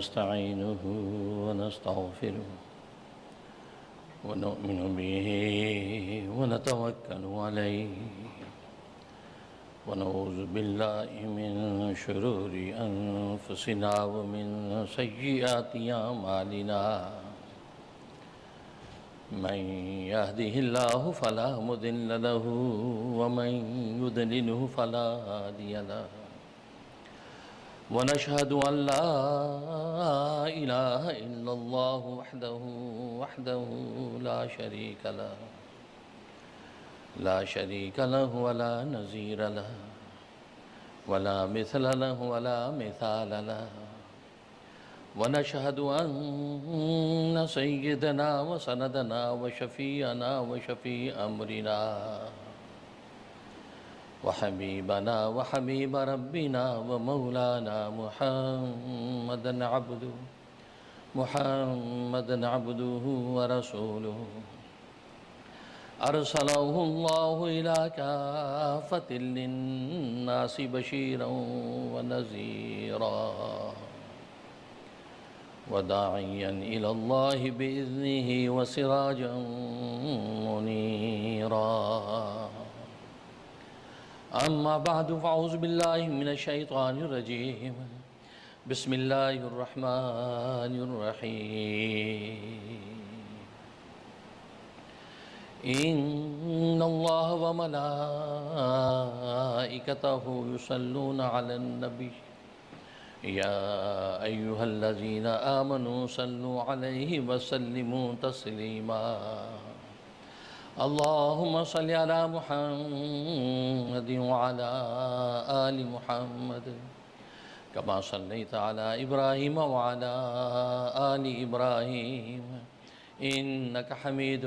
ونستعينه ونستغفره ونؤمن به ونتوكل عليه ونعوذ بالله من شرور أنفسنا ومن سيئات أعمالنا من يهده الله فلا مضل له ومن يضلله فلا هادي له ونشهد أن لا إله إلا الله وحده لا شريك له ولا نظير له ولا مثل له ولا مثال له ونشهد أن سيدنا وسندنا وشفيعنا وشفيع أمرنا وحبيبنا وحبيب ربنا ومولانا محمدا عبده ورسوله أرسله الله إلى كافة للناس بشيرا ونذيرا وداعيا إلى الله بإذنه وسراجا منيرا أما بعد فأعوذ بالله من الشيطان الرجيم بسم الله الرحمن الرحيم إن الله وملائكته يصلون على النبي يا أيها الذين آمنوا صلوا عليه وسلموا تسليما اللهم صل على محمد وعلى آل محمد كما صليت على إبراهيم وعلى آل إبراهيم إنك حميد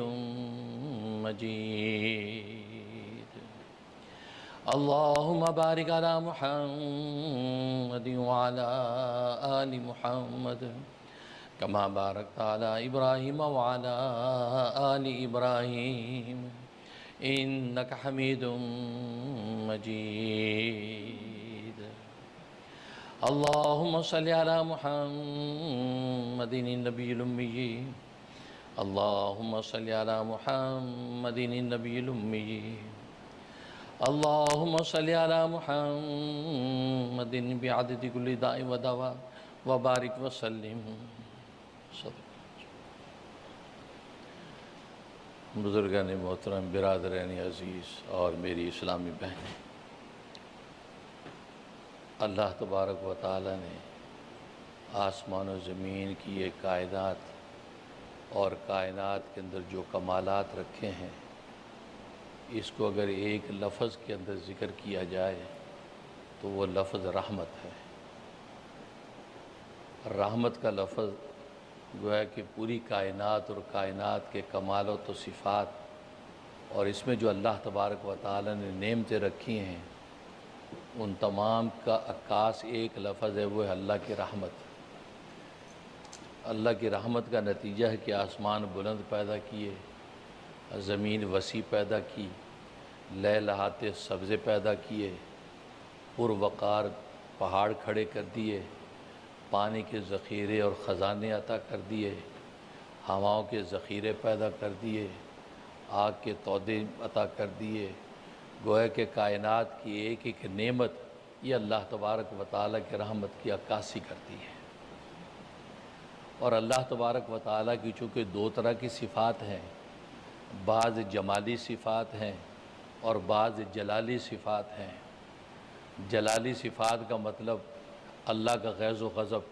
مجيد اللهم بارك على محمد وعلى آل محمد كما باركت على إبراهيم وعلى آل إبراهيم إنك حميد مجيد اللهم صل على محمد النبي الأمي اللهم صل على محمد النبي الأمي اللهم صل على محمد بعدد كل داء ودواء وبارك وسلم بزرگان محترم، برادران عزیز اور میری اسلامی بہنیں، اللہ تبارک و تعالی نے آسمان و زمین کی یہ کائنات اور کائنات کے اندر جو کمالات رکھے ہیں، اس کو اگر ایک لفظ کے اندر ذکر کیا جائے تو وہ لفظ رحمت ہے۔ رحمت کا لفظ گویا کہ پوری کائنات اور کائنات کے کمالات و صفات اور اس میں جو اللہ تبارک و تعالی نے نعمتیں رکھی ہیں، ان تمام کا عکاس ایک لفظ ہے، وہ ہے اللہ کی رحمت۔ اللہ کی رحمت کا نتیجہ ہے کہ آسمان بلند پیدا کیے، زمین وسیع پیدا کی، لہلہاتے سبزے پیدا کیے، پروقار پہاڑ کھڑے کر دیے، پانی کے ذخیرے اور خزانے عطا کر دیے، ہواؤں کے ذخیرے پیدا کر دیے، آگ کے تودے عطا کر دیے۔ گویا کہ کائنات کی ایک ایک نعمت یہ اللہ تبارک و تعالیٰ کی رحمت کی عکاسی کرتی ہے۔ اور اللہ تبارک و تعالیٰ کی چونکہ دو طرح کی صفات ہیں، بعض جمالی صفات ہیں اور بعض جلالی صفات ہیں۔ جلالی صفات کا مطلب اللہ کا غیظ و غضب،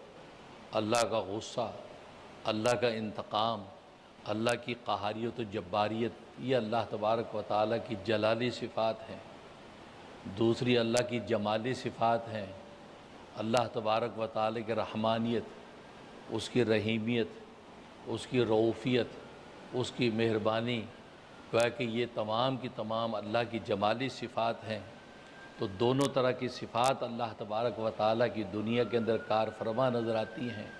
اللہ کا غصہ، اللہ کا انتقام، اللہ کی قہاریت و جباریت، یہ اللہ تبارک و تعالیٰ کی جلالی صفات ہیں۔ دوسری اللہ کی جمالی صفات ہیں، اللہ تبارک و تعالیٰ کی رحمانیت، اس کی رحیمیت، اس کی رؤوفیت، اس کی مہربانی، گویا کہ یہ تمام کی تمام اللہ کی جمالی صفات ہیں۔ تو دونوں طرح کی صفات اللہ تبارک و تعالیٰ کی دنیا کے اندر کار فرما نظر آتی ہیں۔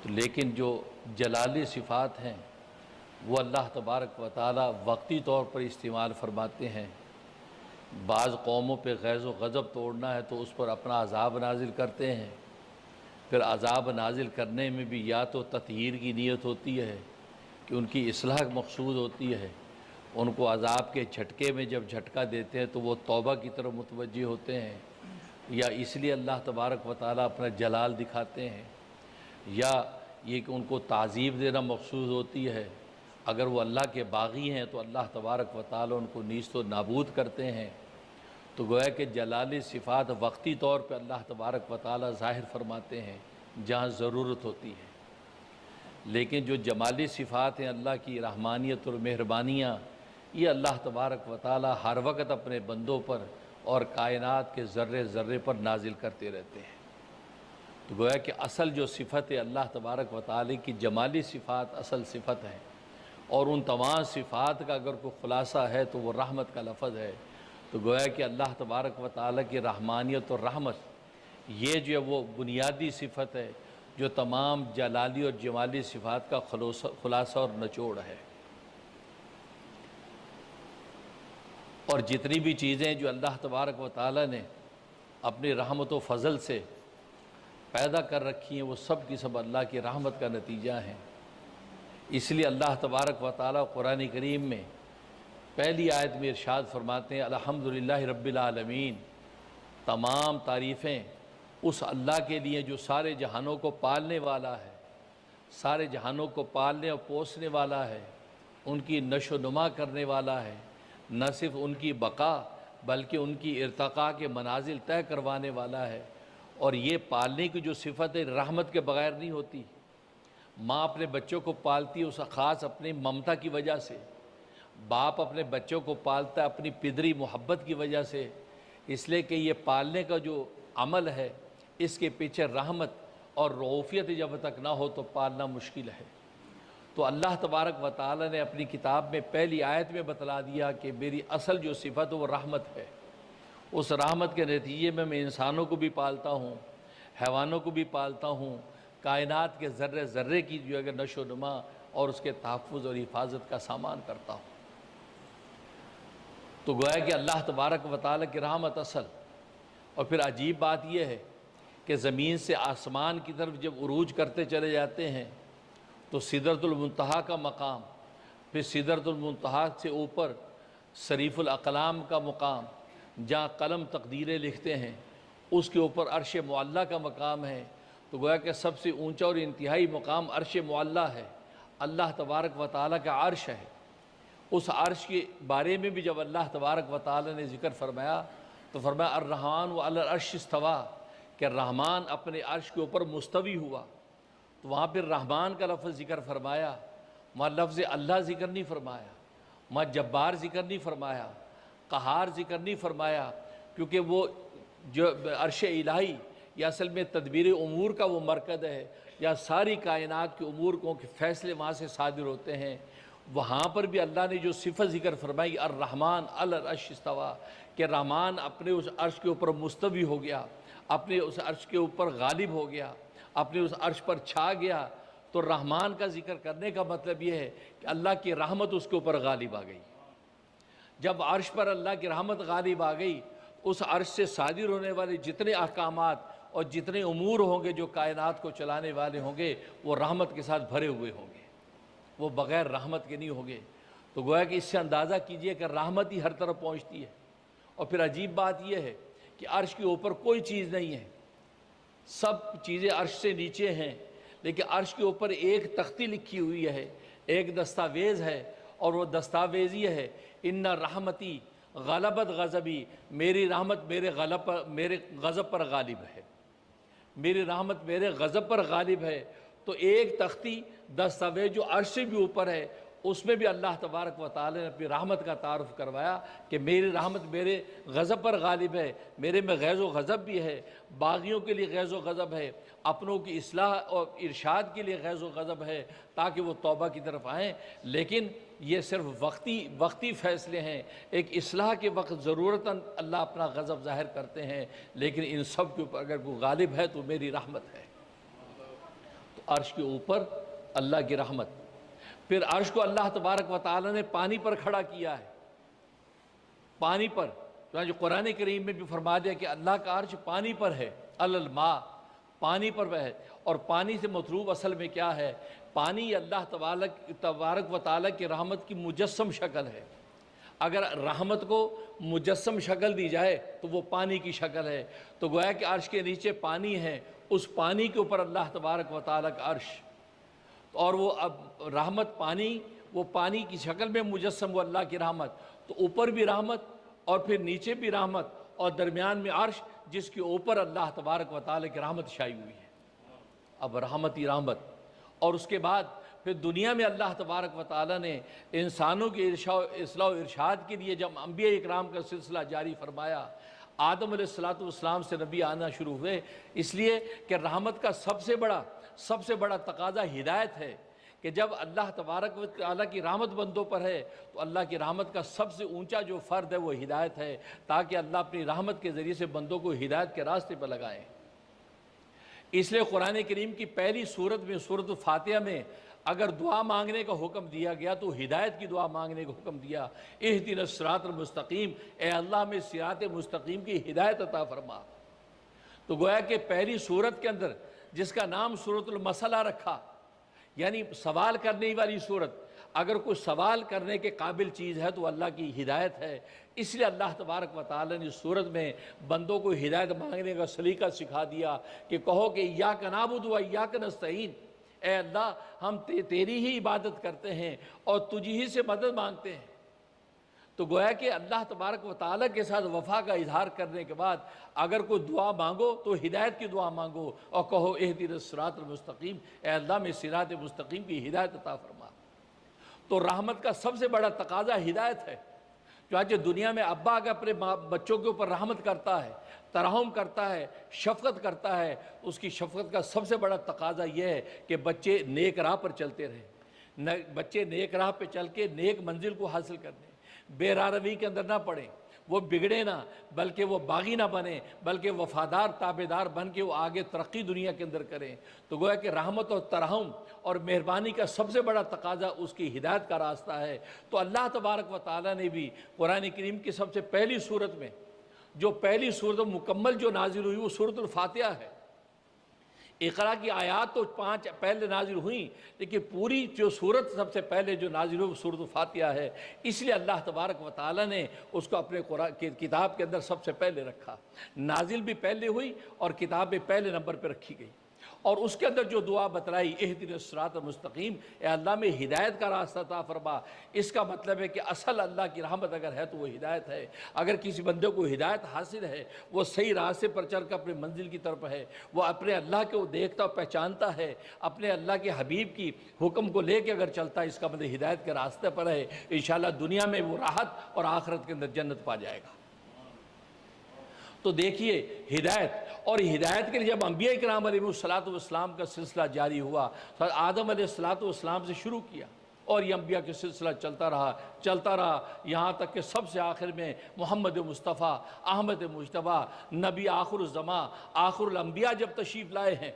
تو لیکن جو جلالی صفات ہیں وہ اللہ تبارک و تعالیٰ وقتی طور پر استعمال فرماتے ہیں۔ بعض قوموں پہ غیظ و غضب توڑنا ہے تو اس پر اپنا عذاب نازل کرتے ہیں، پھر عذاب نازل کرنے میں بھی یا تو تطہیر کی نیت ہوتی ہے کہ ان کی اصلاح مقصود ہوتی ہے، ان کو عذاب کے جھٹکے میں جب جھٹکا دیتے ہیں تو وہ توبہ کی طرف متوجہ ہوتے ہیں، یا اس لیے اللہ تبارک و تعالیٰ اپنا جلال دکھاتے ہیں، یا یہ کہ ان کو تعذیب دینا مقصود ہوتی ہے۔ اگر وہ اللہ کے باغی ہیں تو اللہ تبارک و تعالیٰ ان کو نیست و نابود کرتے ہیں۔ تو گویا کہ جلالی صفات وقتی طور پہ اللہ تبارک و تعالیٰ ظاہر فرماتے ہیں جہاں ضرورت ہوتی ہے، لیکن جو جمالی صفات ہیں اللہ کی رحمانیت اور مہربانیاں، یہ اللہ تبارک و تعالیٰ ہر وقت اپنے بندوں پر اور کائنات کے ذرے ذرے پر نازل کرتے رہتے ہیں۔ تو گویا کہ اصل جو صفت ہے اللہ تبارک و تعالیٰ کی جمالی صفات اصل صفت ہے، اور ان تمام صفات کا اگر کوئی خلاصہ ہے تو وہ رحمت کا لفظ ہے۔ تو گویا کہ اللہ تبارک و تعالیٰ کی رحمانیت اور رحمت، یہ جو ہے وہ بنیادی صفت ہے جو تمام جلالی اور جمالی صفات کا خلاصہ اور نچوڑ ہے۔ اور جتنی بھی چیزیں جو اللہ تبارک و تعالیٰ نے اپنی رحمت و فضل سے پیدا کر رکھی ہیں وہ سب کی سب اللہ کی رحمت کا نتیجہ ہیں۔ اس لیے اللہ تبارک و تعالیٰ قرآن کریم میں پہلی آیت میں ارشاد فرماتے ہیں الحمدللہ رب العالمین، تمام تعریفیں اس اللہ کے لیے جو سارے جہانوں کو پالنے والا ہے، سارے جہانوں کو پالنے اور پوسنے والا ہے، ان کی نشو و نما کرنے والا ہے، نہ صرف ان کی بقا بلکہ ان کی ارتقاء کے منازل طے کروانے والا ہے۔ اور یہ پالنے کی جو صفت ہے رحمت کے بغیر نہیں ہوتی۔ ماں اپنے بچوں کو پالتی ہے اس خاص اپنی ممتا کی وجہ سے، باپ اپنے بچوں کو پالتا ہے اپنی پدری محبت کی وجہ سے، اس لیے کہ یہ پالنے کا جو عمل ہے اس کے پیچھے رحمت اور رعوفیت جب تک نہ ہو تو پالنا مشکل ہے۔ تو اللہ تبارک و تعالیٰ نے اپنی کتاب میں پہلی آیت میں بتلا دیا کہ میری اصل جو صفت ہے وہ رحمت ہے۔ اس رحمت کے نتیجے میں انسانوں کو بھی پالتا ہوں، حیوانوں کو بھی پالتا ہوں، کائنات کے ذرے ذرے کی جو اگر نشو و نما اور اس کے تحفظ اور حفاظت کا سامان کرتا ہوں۔ تو گویا کہ اللہ تبارک و تعالیٰ کی رحمت اصل۔ اور پھر عجیب بات یہ ہے کہ زمین سے آسمان کی طرف جب عروج کرتے چلے جاتے ہیں تو سدرۃ المنتہا کا مقام، پھر سدرۃ المنتہا سے اوپر صریف الاقلام کا مقام جہاں قلم تقدیریں لکھتے ہیں، اس کے اوپر عرش معلیٰ کا مقام ہے۔ تو گویا کہ سب سے اونچا اور انتہائی مقام عرش معلیٰ ہے، اللہ تبارک و تعالیٰ کا عرش ہے۔ اس عرش کے بارے میں بھی جب اللہ تبارک و تعالیٰ نے ذکر فرمایا تو فرمایا الرحمن وعلی العرش استویٰ، کہ رحمان اپنے عرش کے اوپر مستوی ہوا۔ تو وہاں پھر رحمان کا لفظ ذکر فرمایا، وہاں لفظ اللہ ذکر نہیں فرمایا، وہاں جبار ذکر نہیں فرمایا، قہار ذکر نہیں فرمایا، کیونکہ وہ جو عرش الہی یا اصل میں تدبیر امور کا وہ مرکز ہے، یا ساری کائنات کے امور کو کہ فیصلے وہاں سے صادر ہوتے ہیں۔ وہاں پر بھی اللہ نے جو صفت ذکر فرمائی الرحمن علی العرش استویٰ، کہ رحمان اپنے اس عرش کے اوپر مستوی ہو گیا، اپنے اس عرش کے اوپر غالب ہو گیا، اپنے اس عرش پر چھا گیا۔ تو رحمان کا ذکر کرنے کا مطلب یہ ہے کہ اللہ کی رحمت اس کے اوپر غالب آ گئی۔ جب عرش پر اللہ کی رحمت غالب آ گئی، اس عرش سے صادر ہونے والے جتنے احکامات اور جتنے امور ہوں گے جو کائنات کو چلانے والے ہوں گے وہ رحمت کے ساتھ بھرے ہوئے ہوں گے، وہ بغیر رحمت کے نہیں ہوں گے۔ تو گویا کہ اس سے اندازہ کیجئے کہ رحمت ہی ہر طرف پہنچتی ہے۔ اور پھر عجیب بات یہ ہے کہ عرش کے اوپر کوئی چیز نہیں ہے، سب چیزیں عرش سے نیچے ہیں، لیکن عرش کے اوپر ایک تختی لکھی ہوئی ہے، ایک دستاویز ہے، اور وہ دستاویز یہ ہے ان رحمتی غلبت غضبی، میری رحمت میرے غضب پر غالب ہے، میری رحمت میرے غضب پر غالب ہے۔ تو ایک تختی دستاویز جو عرش سے بھی اوپر ہے اس میں بھی اللہ تبارک و تعالی نے اپنی رحمت کا تعارف کروایا کہ میری رحمت میرے غضب پر غالب ہے، میرے میں غیظ و غضب بھی ہے، باغیوں کے لیے غیظ و غضب ہے، اپنوں کی اصلاح اور ارشاد کے لیے غیظ و غضب ہے تاکہ وہ توبہ کی طرف آئیں۔ لیکن یہ صرف وقتی فیصلے ہیں، ایک اصلاح کے وقت ضرورتاً اللہ اپنا غضب ظاہر کرتے ہیں، لیکن ان سب کے اوپر اگر کوئی غالب ہے تو میری رحمت ہے۔ تو عرش کے اوپر اللہ کی رحمت۔ پھر عرش کو اللہ تبارک و تعالی نے پانی پر کھڑا کیا ہے، پانی پر، جو قرآن کریم میں بھی فرما دیا کہ اللہ کا عرش پانی پر ہے، علی الماء، پانی پر ہے، اور پانی سے مطلوب اصل میں کیا ہے؟ پانی اللہ تبارک و تعالیٰ کی رحمت کی مجسم شکل ہے۔ اگر رحمت کو مجسم شکل دی جائے تو وہ پانی کی شکل ہے، تو گویا کہ عرش کے نیچے پانی ہے، اس پانی کے اوپر اللہ تبارک و تعالیٰ کا عرش، اور وہ اب رحمت پانی، وہ پانی کی شکل میں مجسم، وہ اللہ کی رحمت، تو اوپر بھی رحمت اور پھر نیچے بھی رحمت اور درمیان میں عرش جس کے اوپر اللہ تبارک و تعالیٰ کی رحمت شائع ہوئی ہے۔ اب رحمت ہی رحمت، اور اس کے بعد پھر دنیا میں اللہ تبارک و تعالیٰ نے انسانوں کی اصلاح و ارشاد کے لیے جب انبیاء اکرام کا سلسلہ جاری فرمایا، آدم علیہ السلام سے نبی آنا شروع ہوئے، اس لیے کہ رحمت کا سب سے بڑا تقاضا ہدایت ہے، کہ جب اللہ تبارک و تعالیٰ کی رحمت بندوں پر ہے تو اللہ کی رحمت کا سب سے اونچا جو فرد ہے وہ ہدایت ہے، تاکہ اللہ اپنی رحمت کے ذریعے سے بندوں کو ہدایت کے راستے پر لگائیں۔ اس لیے قرآن کریم کی پہلی سورت میں، سورۃ الفاتحہ میں، اگر دعا مانگنے کا حکم دیا گیا تو ہدایت کی دعا مانگنے کا حکم دیا، اہدنا الصراط المستقیم، اے اللہ میں صراط مستقیم کی ہدایت عطا فرما۔ تو گویا کہ پہلی سورت کے اندر جس کا نام سورۃ المسئلہ رکھا، یعنی سوال کرنے والی سورت، اگر کوئی سوال کرنے کے قابل چیز ہے تو اللہ کی ہدایت ہے، اس لیے اللہ تبارک و تعالیٰ نے سورت میں بندوں کو ہدایت مانگنے کا سلیقہ سکھا دیا کہ کہو کہ ایاک نعبد و ایاک نستعین، اے اللہ ہم تیری ہی عبادت کرتے ہیں اور تجھی ہی سے مدد مانگتے ہیں۔ تو گویا کہ اللہ تبارک و تعالیٰ کے ساتھ وفا کا اظہار کرنے کے بعد اگر کوئی دعا مانگو تو ہدایت کی دعا مانگو اور کہو اہدنا الصراط المستقیم، اے اللہ میں صراط مستقیم کی ہدایت عطا فرما۔ تو رحمت کا سب سے بڑا تقاضا ہدایت ہے۔ چنانچہ دنیا میں ابا اگر اپنے بچوں کے اوپر رحمت کرتا ہے، ترحم کرتا ہے، شفقت کرتا ہے، اس کی شفقت کا سب سے بڑا تقاضا یہ ہے کہ بچے نیک راہ پر چلتے رہیں، بچے نیک راہ پہ چل کے نیک منزل کو حاصل کرنے، بے راہ روی کے اندر نہ پڑیں، وہ بگڑے نہ، بلکہ وہ باغی نہ بنیں، بلکہ وفادار تابعدار بن کے وہ آگے ترقی دنیا کے اندر کریں۔ تو گویا کہ رحمت اور ترحم اور مہربانی کا سب سے بڑا تقاضا اس کی ہدایت کا راستہ ہے۔ تو اللہ تبارک و تعالیٰ نے بھی قرآن کریم کی سب سے پہلی سورت میں، جو پہلی سورت مکمل جو نازل ہوئی وہ سورۃ الفاتحہ ہے۔ اقرا کی آیات تو 5 پہلے نازل ہوئیں، لیکن پوری جو سورت سب سے پہلے جو نازل ہوئی وہ سورۃ الفاتحہ ہے، اس لیے اللہ تبارک و تعالیٰ نے اس کو اپنے قرآن کی کتاب کے اندر سب سے پہلے رکھا، نازل بھی پہلے ہوئی اور کتاب بھی پہلے نمبر پہ رکھی گئی، اور اس کے اندر جو دعا بتلائی اہدنا الصراط المستقیم، اے اللہ میں ہدایت کا راستہ عطا فرما۔ اس کا مطلب ہے کہ اصل اللہ کی رحمت اگر ہے تو وہ ہدایت ہے۔ اگر کسی بندے کو ہدایت حاصل ہے، وہ صحیح راستے پر چل کر اپنے منزل کی طرف ہے، وہ اپنے اللہ کو دیکھتا اور پہچانتا ہے، اپنے اللہ کے حبیب کی حکم کو لے کے اگر چلتا ہے، اس کا مطلب ہدایت کے راستے پر ہے، انشاءاللہ دنیا میں وہ راحت اور آخرت کے اندر جنت پا جائے گا۔ تو دیکھیے ہدایت، اور ہدایت کے لیے جب انبیاء کرام علیہ السلام کا سلسلہ جاری ہوا، آدم علیہ السلام سے شروع کیا، اور یہ انبیاء کا سلسلہ چلتا رہا یہاں تک کہ سب سے آخر میں محمد مصطفیٰ احمد مجتبیٰ نبی آخر الزماں آخر الانبیاء جب تشریف لائے ہیں،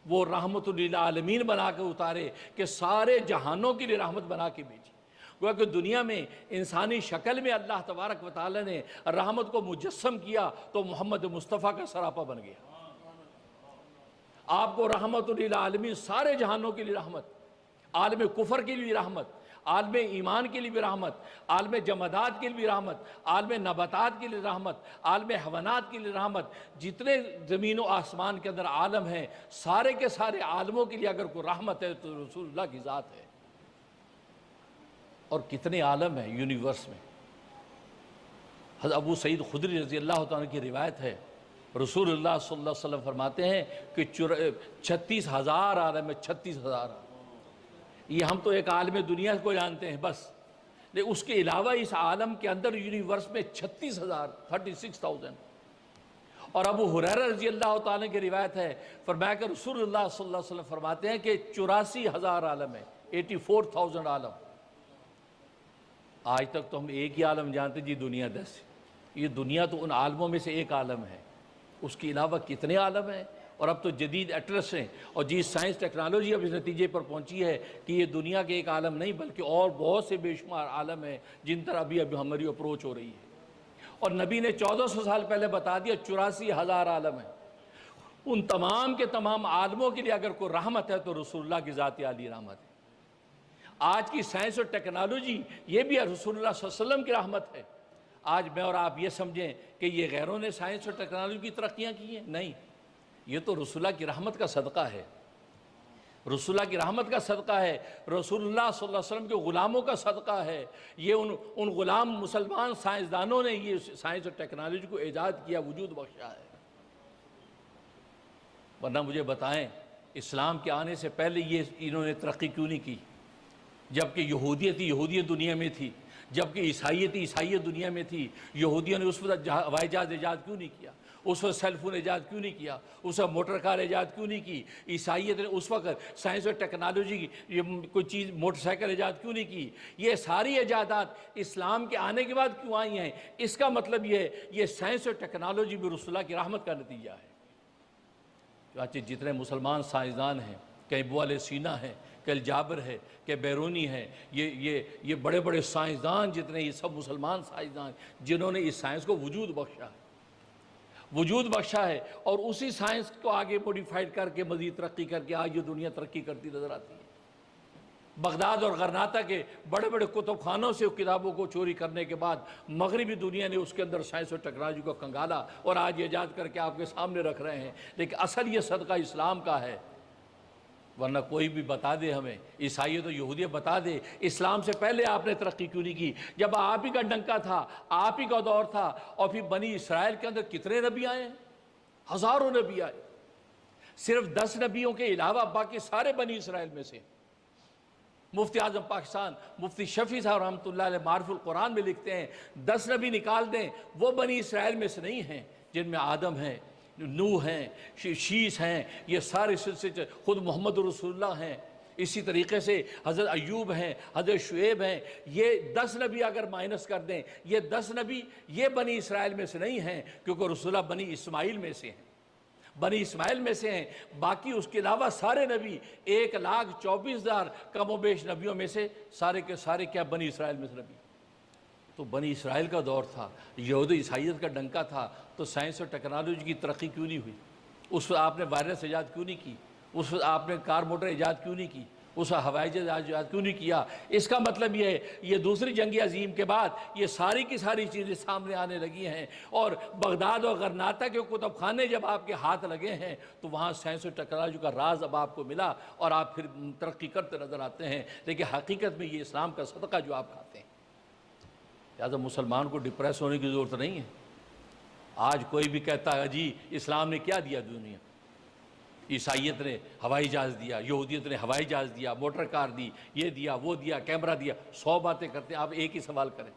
وہ رحمت للعالمین بنا کے اتارے کہ سارے جہانوں کے لیے رحمت بنا کے بھیجی۔ گویا کہ دنیا میں انسانی شکل میں اللہ تبارک و تعالیٰ نے رحمت کو مجسم کیا تو محمد مصطفیٰ کا سراپا بن گیا۔ آپ کو رحمت للعالمین، سارے جہانوں کے لیے رحمت، عالم کفر کے لیے رحمت، عالم ایمان کے لیے بھی رحمت، عالم جمادات کے لیے بھی رحمت، عالم نباتات کے لیے رحمت، عالم حیوانات کے لیے رحمت، جتنے زمین و آسمان کے اندر عالم ہیں، سارے کے سارے عالموں کے لیے اگر کوئی رحمت ہے تو رسول اللہ کی ذات ہے۔ اور کتنے عالم ہیں یونیورس میں۔ حضرت ابو سعید خدری رضی اللہ تعالیٰ کی روایت ہے، رسول اللہ صلی اللہ علیہ وسلم فرماتے ہیں کہ 36,000 عالم ہے، 36,000۔ یہ ہم تو ایک عالم دنیا کو جانتے ہیں بس، لیکن اس کے علاوہ اس عالم کے اندر یونیورس میں 36,000، 36,000۔ اور ابو ہریرہ رضی اللہ تعالیٰ کی روایت ہے، فرمایا کہ رسول اللہ صلی اللہ علیہ وسلم فرماتے ہیں کہ 84,000 عالم ہے، 84,000 عالم۔ آج تک تو ہم ایک ہی عالم جانتے جی، دنیا 10۔ یہ دنیا تو ان عالموں میں سے ایک عالم ہے، اس کے علاوہ کتنے عالم ہیں۔ اور اب تو جدید ایٹلس ہیں اور جی سائنس ٹیکنالوجی اب اس نتیجے پر پہنچی ہے کہ یہ دنیا کے ایک عالم نہیں بلکہ اور بہت سے بے شمار عالم ہیں جن طرح ابھی ہماری اپروچ ہو رہی ہے۔ اور نبی نے 1400 سال پہلے بتا دیا 84,000 عالم ہیں۔ ان تمام کے تمام عالموں کے لیے اگر کوئی رحمت ہے تو رسول اللہ کی ذات عالی رحمت ہے۔ آج کی سائنس اور ٹیکنالوجی یہ بھی رسول اللہ صلی اللہ علیہ وسلم کی رحمت ہے۔ آج میں اور آپ یہ سمجھیں کہ یہ غیروں نے سائنس اور ٹیکنالوجی کی ترقیاں کی ہیں، نہیں، یہ تو رسول اللہ کی رحمت کا صدقہ ہے، رسول اللہ کی رحمت کا صدقہ ہے، رسول اللہ صلی اللہ علیہ وسلم کے غلاموں کا صدقہ ہے۔ یہ ان غلام مسلمان سائنسدانوں نے یہ سائنس اور ٹیکنالوجی کو ایجاد کیا، وجود بخشا ہے۔ ورنہ مجھے بتائیں اسلام کے آنے سے پہلے یہ انہوں نے ترقی کیوں نہیں کی؟ جبکہ یہودیت دنیا میں تھی، جبکہ عیسائیت دنیا میں تھی، یہودیوں نے اس وقت ہوائی جہاز ایجاد کیوں نہیں کیا؟ اس وقت سیل فون ایجاد کیوں نہیں کیا؟ اس وقت موٹر کار ایجاد کیوں نہیں کی؟ عیسائیت نے اس وقت سائنس اور ٹیکنالوجی یہ کوئی چیز موٹر سائیکل ایجاد کیوں نہیں کی؟ یہ ساری ایجادات اسلام کے آنے کے بعد کیوں آئی ہیں؟ اس کا مطلب یہ سائنس اور ٹیکنالوجی بھی رسول اللہ کی رحمت کا نتیجہ ہے۔ چنانچہ جتنے مسلمان سائنسدان ہیں، کہ ابو علیہ سینا ہے، کہ الجابر ہے، کہ بیرونی ہے، یہ بڑے بڑے سائنسدان جتنے، یہ سب مسلمان سائنسدان جنہوں نے اس سائنس کو وجود بخشا ہے، اور اسی سائنس کو آگے موڈیفائڈ کر کے مزید ترقی کر کے آج یہ دنیا ترقی کرتی نظر آتی ہے۔ بغداد اور غرناطہ کے بڑے بڑے کتب خانوں سے کتابوں کو چوری کرنے کے بعد مغربی دنیا نے اس کے اندر سائنس اور ٹیکنالوجی کو کنگالا اور آج ایجاد کر کے آپ کے سامنے رکھ رہے ہیں، لیکن اصل یہ صدقہ اسلام کا ہے۔ ورنہ کوئی بھی بتا دے ہمیں، عیسائیت و یہودیت بتا دے اسلام سے پہلے آپ نے ترقی کیوں نہیں کی؟ جب آپ ہی کا ڈنکا تھا، آپ ہی کا دور تھا، اور پھر بنی اسرائیل کے اندر کتنے نبی آئے ہیں؟ ہزاروں نبی آئے، صرف 10 نبیوں کے علاوہ باقی سارے بنی اسرائیل میں سے۔ مفتی اعظم پاکستان مفتی شفیع صاحب رحمۃ اللہ علیہ معرف القرآن میں لکھتے ہیں 10 نبی نکال دیں وہ بنی اسرائیل میں سے نہیں ہیں، جن میں آدم ہیں، نوح ہیں، شیش ہیں، یہ سارے سلسلے، خود محمد رسول اللہ ہیں، اسی طریقے سے حضرت ایوب ہیں، حضرت شعیب ہیں۔ یہ 10 نبی اگر مائنس کر دیں، یہ 10 نبی یہ بنی اسرائیل میں سے نہیں ہیں، کیونکہ رسول اللہ بنی اسماعیل میں سے ہیں، بنی اسماعیل میں سے ہیں۔ باقی اس کے علاوہ سارے نبی 1,24,000 کم و بیش نبیوں میں سے سارے کے سارے کیا بنی اسرائیل میں سے نبی۔ تو بنی اسرائیل کا دور تھا، یہود و عیسائیت کا ڈنکا تھا، تو سائنس اور ٹیکنالوجی کی ترقی کیوں نہیں ہوئی؟ اس وقت آپ نے وائرس ایجاد کیوں نہیں کی؟ اس وقت آپ نے کار موٹر ایجاد کیوں نہیں کی؟ اس وقت ہوائی جہاز ایجاد کیوں نہیں کیا؟ اس کا مطلب یہ ہے یہ دوسری جنگ عظیم کے بعد یہ ساری کی ساری چیزیں سامنے آنے لگی ہیں، اور بغداد اور غرناطہ کے کتب خانے جب آپ کے ہاتھ لگے ہیں تو وہاں سائنس اور ٹیکنالوجی کا راز اب آپ کو ملا، اور آپ پھر ترقی کرتے نظر آتے ہیں، لیکن حقیقت میں یہ اسلام کا صدقہ جو آپ کھاتے ہیں۔ لہٰذا مسلمان کو ڈپریس ہونے کی ضرورت نہیں ہے۔ آج کوئی بھی کہتا ہے جی اسلام نے کیا دیا دنیا، عیسائیت نے ہوائی جہاز دیا، یہودیت نے ہوائی جہاز دیا، موٹر کار دی، یہ دیا، وہ دیا، کیمرہ دیا، 100 باتیں کرتے ہیں، آپ ایک ہی سوال کریں۔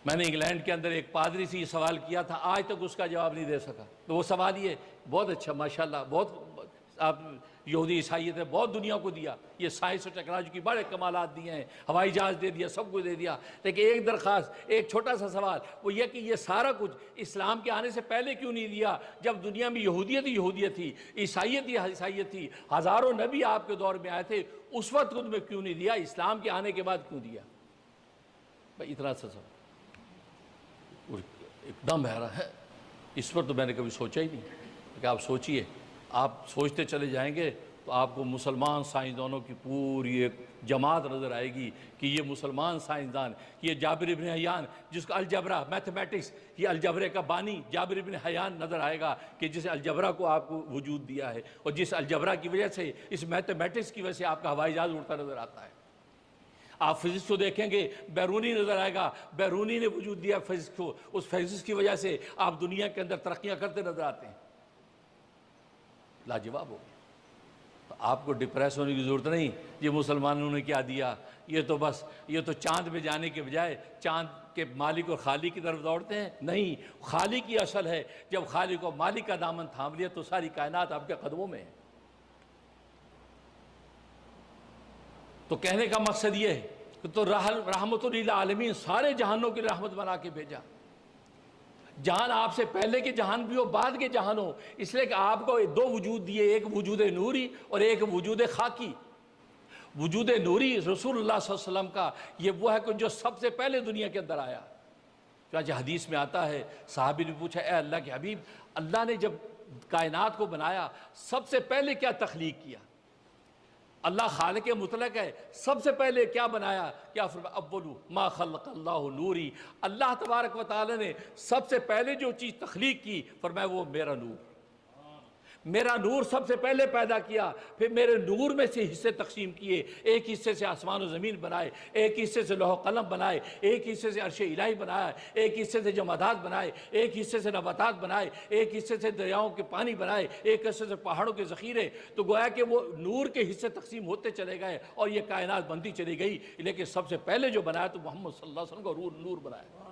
میں نے انگلینڈ کے اندر ایک پادری سے یہ سوال کیا تھا، آج تک اس کا جواب نہیں دے سکا۔ تو وہ سوال یہ بہت اچھا، ماشاءاللہ، بہت آپ یہودی عیسائیت نے بہت دنیا کو دیا، یہ سائنس اور ٹیکنالوجی کی بڑے کمالات دیے ہیں، ہوائی جہاز دے دیا، سب کچھ دے دیا، لیکن ایک درخواست، ایک چھوٹا سا سوال، وہ یہ کہ یہ سارا کچھ اسلام کے آنے سے پہلے کیوں نہیں دیا؟ جب دنیا میں یہودیت تھی، عیسائیت تھی، ہزاروں نبی آپ کے دور میں آئے تھے، اس وقت خود میں کیوں نہیں دیا؟ اسلام کے آنے کے بعد کیوں دیا؟ بھائی اتنا سا سوال ایک دم حیران ہے، اس پر تو میں نے کبھی سوچا ہی نہیں کہ آپ سوچئے، آپ سوچتے چلے جائیں گے تو آپ کو مسلمان سائنسدانوں کی پوری ایک جماعت نظر آئے گی کہ یہ مسلمان سائنسدان، یہ جابر ابن حیان جس کو الجبرا میتھمیٹکس، یہ الجبرے کا بانی جابر ابن حیان نظر آئے گا کہ جس الجبرا کو آپ کو وجود دیا ہے، اور جس الجبرا کی وجہ سے، اس میتھمیٹکس کی وجہ سے آپ کا ہوائی جہاز اڑتا نظر آتا ہے۔ آپ فزکس کو دیکھیں گے، بیرونی نظر آئے گا، بیرونی نے وجود دیا فزکس کو، اس فزکس کی وجہ سے آپ دنیا کے اندر ترقیاں کرتے نظر آتے ہیں۔ لاجواب ہو گیا۔ تو آپ کو ڈپریس ہونے کی ضرورت نہیں، یہ مسلمانوں نے کیا دیا، یہ تو چاند میں جانے کے بجائے چاند کے مالک اور خالق کی طرف دوڑتے ہیں۔ نہیں، خالق کی اصل ہے، جب خالق و مالک کا دامن تھام لیا تو ساری کائنات آپ کے قدموں میں ہے۔ تو کہنے کا مقصد یہ ہے کہ تو رحمت للعالمین سارے جہانوں کی رحمت بنا کے بھیجا، جہان آپ سے پہلے کے جہان بھی ہو، بعد کے جہان ہو، اس لیے کہ آپ کو 2 وجود دیے، ایک وجود نوری اور ایک وجود خاکی۔ وجود نوری رسول اللہ صلی اللہ علیہ وسلم کا یہ وہ ہے کہ جو سب سے پہلے دنیا کے اندر آیا، چنانچہ حدیث میں آتا ہے صحابی نے پوچھا اے اللہ کے حبیب، اللہ نے جب کائنات کو بنایا سب سے پہلے کیا تخلیق کیا؟ اللہ خالق مطلق ہے، سب سے پہلے کیا بنایا؟ کیا فرمایا؟ اولو ما خلق اللہ نوری، اللہ تبارک و تعالی نے سب سے پہلے جو چیز تخلیق کی فرمایا وہ میرا نور، میرا نور سب سے پہلے پیدا کیا، پھر میرے نور میں سے حصے تقسیم کیے، ایک حصے سے آسمان و زمین بنائے، ایک حصے سے لوح و قلم بنائے، ایک حصے سے عرش الہی بنایا، ایک حصے سے جمادات بنائے، ایک حصے سے نباتات بنائے، ایک حصے سے دریاؤں کے پانی بنائے، ایک حصے سے پہاڑوں کے ذخیرے۔ تو گویا کہ وہ نور کے حصے تقسیم ہوتے چلے گئے اور یہ کائنات بنتی چلی گئی، لیکن سب سے پہلے جو بنایا تو محمد صلی اللہ علیہ وسلم کا نور بنایا۔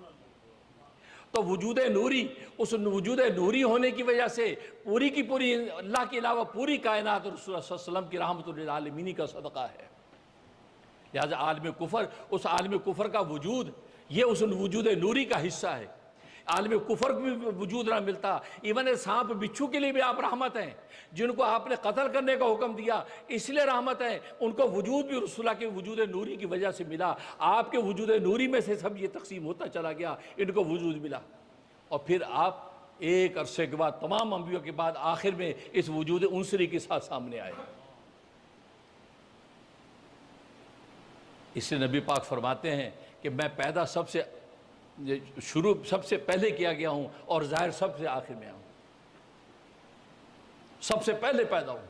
تو وجود نوری، اس وجود نوری ہونے کی وجہ سے پوری کی پوری اللہ کے علاوہ پوری کائنات رسول اللہ صلی اللہ علیہ وسلم کی رحمت للعالمین کا صدقہ ہے۔ لہذا عالم کفر، اس عالم کفر کا وجود یہ اس وجود نوری کا حصہ ہے۔ عالم کفر کو بھی وجود نہ ملتا، ایون سانپ بچھو کے لیے بھی آپ رحمت ہیں، جن کو آپ نے قتل کرنے کا حکم دیا اس لیے رحمت ہے، ان کو وجود بھی رسول اللہ کے وجود نوری کی وجہ سے ملا۔ آپ کے وجود نوری میں سے سب یہ تقسیم ہوتا چلا گیا، ان کو وجود ملا، اور پھر آپ ایک عرصے کے بعد تمام انبیاء کے بعد آخر میں اس وجود عنصری کے ساتھ سامنے آئے۔ اس لیے نبی پاک فرماتے ہیں کہ میں پیدا شروع سب سے پہلے کیا گیا ہوں اور ظاہر سب سے آخر میں ہوں، سب سے پہلے پیدا ہوں،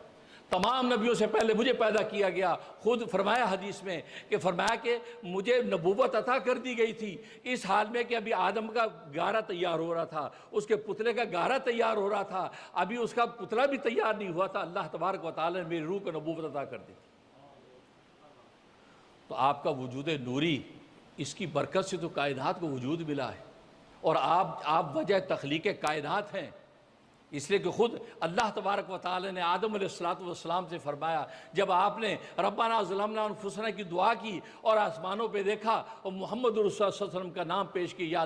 تمام نبیوں سے پہلے مجھے پیدا کیا گیا۔ خود فرمایا حدیث میں کہ فرمایا کہ مجھے نبوت عطا کر دی گئی تھی اس حال میں کہ ابھی آدم کا گارہ تیار ہو رہا تھا، اس کے پتلے کا گارہ تیار ہو رہا تھا، ابھی اس کا پتلا بھی تیار نہیں ہوا تھا، اللہ تبارک و تعالی نے میری روح کو نبوت عطا کر دی تھی۔ تو آپ کا وجود نوری، اس کی برکت سے تو کائنات کو وجود ملا ہے، اور آپ وجہ تخلیق کائنات ہیں۔ اس لیے کہ خود اللہ تبارک و تعالی نے آدم علیہ السلام سے فرمایا، جب آپ نے ربنا ظلمنا انفسنا کی دعا کی اور آسمانوں پہ دیکھا اور محمد رسول اللہ صلی اللہ علیہ وسلم کا نام پیش کیا،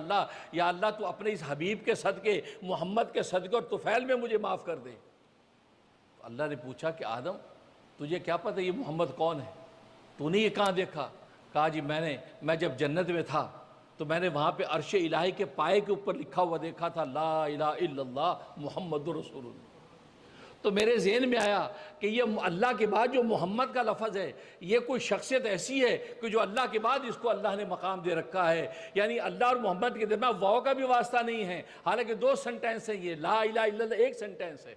یا اللہ تو اپنے اس حبیب کے صدقے، محمد کے صدقے اور طفیل میں مجھے معاف کر دے۔ تو اللہ نے پوچھا کہ آدم تجھے کیا پتہ یہ محمد کون ہے؟ تو نے یہ کہاں دیکھا؟ کہا جی میں جب جنت میں تھا تو میں نے وہاں پہ عرش الہی کے پائے کے اوپر لکھا ہوا دیکھا تھا لا الہ الا اللہ محمد رسول اللہ۔ تو میرے ذہن میں آیا کہ یہ اللہ کے بعد جو محمد کا لفظ ہے، یہ کوئی شخصیت ایسی ہے کہ جو اللہ کے بعد اس کو اللہ نے مقام دے رکھا ہے، یعنی اللہ اور محمد کے درمیان واو کا بھی واسطہ نہیں ہے، حالانکہ دو سنٹینس ہیں، یہ لا الہ الا اللہ ایک سنٹینس ہے،